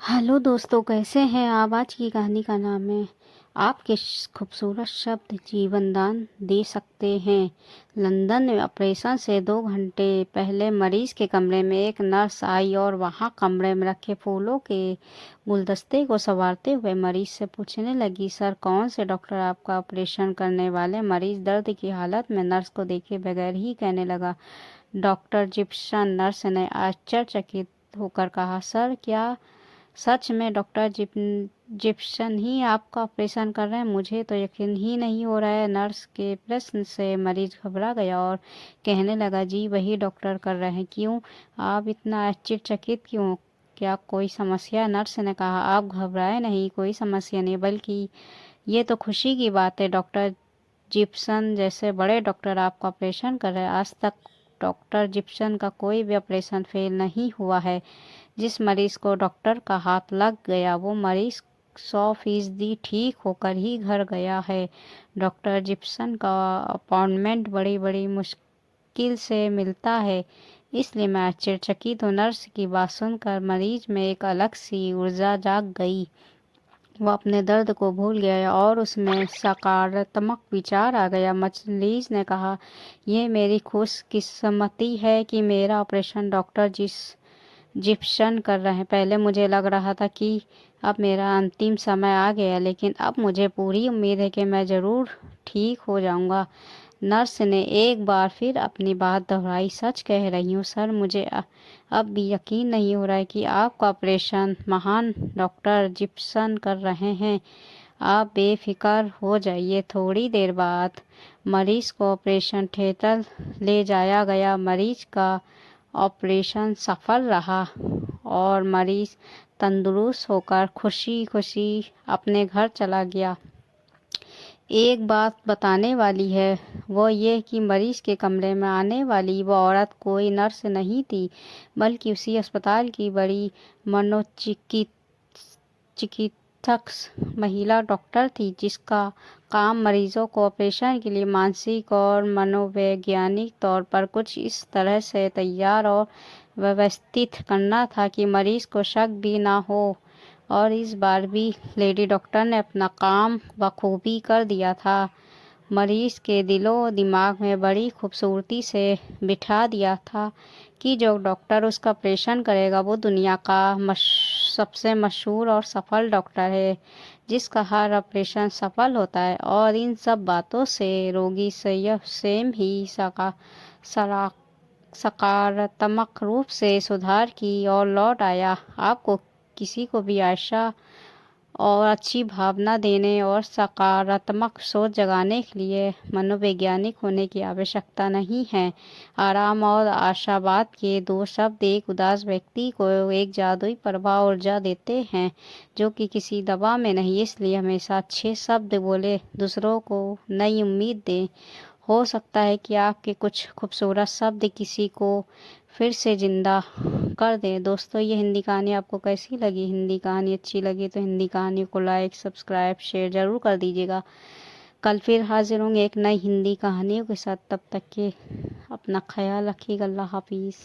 Hello दोस्तों, कैसे हैं आप। आज की कहानी का नाम है आपके खूबसूरत शब्द जीवन दान दे सकते हैं। लंदन में ऑपरेशन से 2 घंटे पहले मरीज के कमरे में एक नर्स आई और वहां कमरे में रखे फूलों के गुलदस्ते को संवारते हुए मरीज से पूछने लगी, सर कौन से डॉक्टर आपका ऑपरेशन करने वाले। मरीज दर्द की हालत में नर्स को देखे बगैर ही कहने लगा, डॉक्टर जिप्सन। नर्स ने आश्चर्यचकित होकर कहा, सर क्या सच में डॉक्टर जिप्सन ही आपका ऑपरेशन कर रहे हैं। मुझे तो यकीन ही नहीं हो रहा है। नर्स के प्रश्न से मरीज घबरा गया और कहने लगा, जी वही डॉक्टर कर रहे हैं। क्यों, आप इतना आश्चर्यचकित क्यों, क्या कोई समस्या। नर्स ने कहा, आप घबराए नहीं, कोई समस्या नहीं, बल्कि ये तो खुशी की बात है। डॉक्टर जिप्सन जैसे बड़े डॉक्टर आपका ऑपरेशन कर रहे हैं। आज तक डॉक्टर जिप्सन का कोई भी ऑपरेशन फेल नहीं हुआ है। जिस मरीज को डॉक्टर का हाथ लग गया वो मरीज 100% ठीक होकर ही घर गया है। डॉक्टर जिप्सन का अपॉइंटमेंट बड़ी बड़ी मुश्किल से मिलता है, इसलिए मैं आश्चर्यचकित हूँ। नर्स की बात सुनकर मरीज में एक अलग सी ऊर्जा जाग गई। वो अपने दर्द को भूल गया और उसमें सकारात्मक विचार आ गया। मरीज ने कहा, यह मेरी खुशकिस्मती है कि मेरा ऑपरेशन डॉक्टर जिप्सन कर रहे हैं। पहले मुझे लग रहा था कि अब मेरा अंतिम समय आ गया, लेकिन अब मुझे पूरी उम्मीद है कि मैं ज़रूर ठीक हो जाऊंगा। नर्स ने एक बार फिर अपनी बात दोहराई, सच कह रही हूँ सर, मुझे अब भी यकीन नहीं हो रहा है कि आपका ऑपरेशन महान डॉक्टर जिप्सन कर रहे हैं। आप बेफिक्र हो जाइए। थोड़ी देर बाद मरीज को ऑपरेशन थिएटर ले जाया गया। मरीज का ऑपरेशन सफल रहा और मरीज तंदुरुस्त होकर खुशी खुशी अपने घर चला गया। एक बात बताने वाली है, वो ये कि मरीज के कमरे में आने वाली वो औरत कोई नर्स नहीं थी, बल्कि उसी अस्पताल की बड़ी चिकित्सक महिला डॉक्टर थी, जिसका काम मरीजों को ऑपरेशन के लिए मानसिक और मनोवैज्ञानिक तौर पर कुछ इस तरह से तैयार और व्यवस्थित करना था कि मरीज को शक भी ना हो। और इस बार भी लेडी डॉक्टर ने अपना काम बखूबी कर दिया था। मरीज के दिलो दिमाग में बड़ी खूबसूरती से बिठा दिया था कि जो डॉक्टर उसका ऑपरेशन करेगा वो दुनिया का सबसे मशहूर और सफल डॉक्टर है, जिसका हर ऑपरेशन सफल होता है। और इन सब बातों से रोगी स्वयं ही सकारात्मक रूप से सुधार की और लौट आया। आपको किसी को भी आशा और अच्छी भावना देने और सकारात्मक सोच जगाने के लिए मनोवैज्ञानिक होने की आवश्यकता नहीं है। आराम और आशावाद के दो शब्द एक उदास व्यक्ति को एक जादुई प्रभाव ऊर्जा देते हैं, जो कि किसी दवा में नहीं। इसलिए हमेशा अच्छे शब्द बोले, दूसरों को नई उम्मीद दें। हो सकता है कि आपके कुछ खूबसूरत शब्द किसी को फिर से जिंदा कर दें। दोस्तों, ये हिंदी कहानी आपको कैसी लगी। हिंदी कहानी अच्छी लगी तो हिंदी कहानी को लाइक सब्सक्राइब शेयर ज़रूर कर दीजिएगा। कल फिर हाजिर होंगे एक नई हिंदी कहानियों के साथ। तब तक के अपना ख्याल रखिएगा। अल्लाह हाफिज़।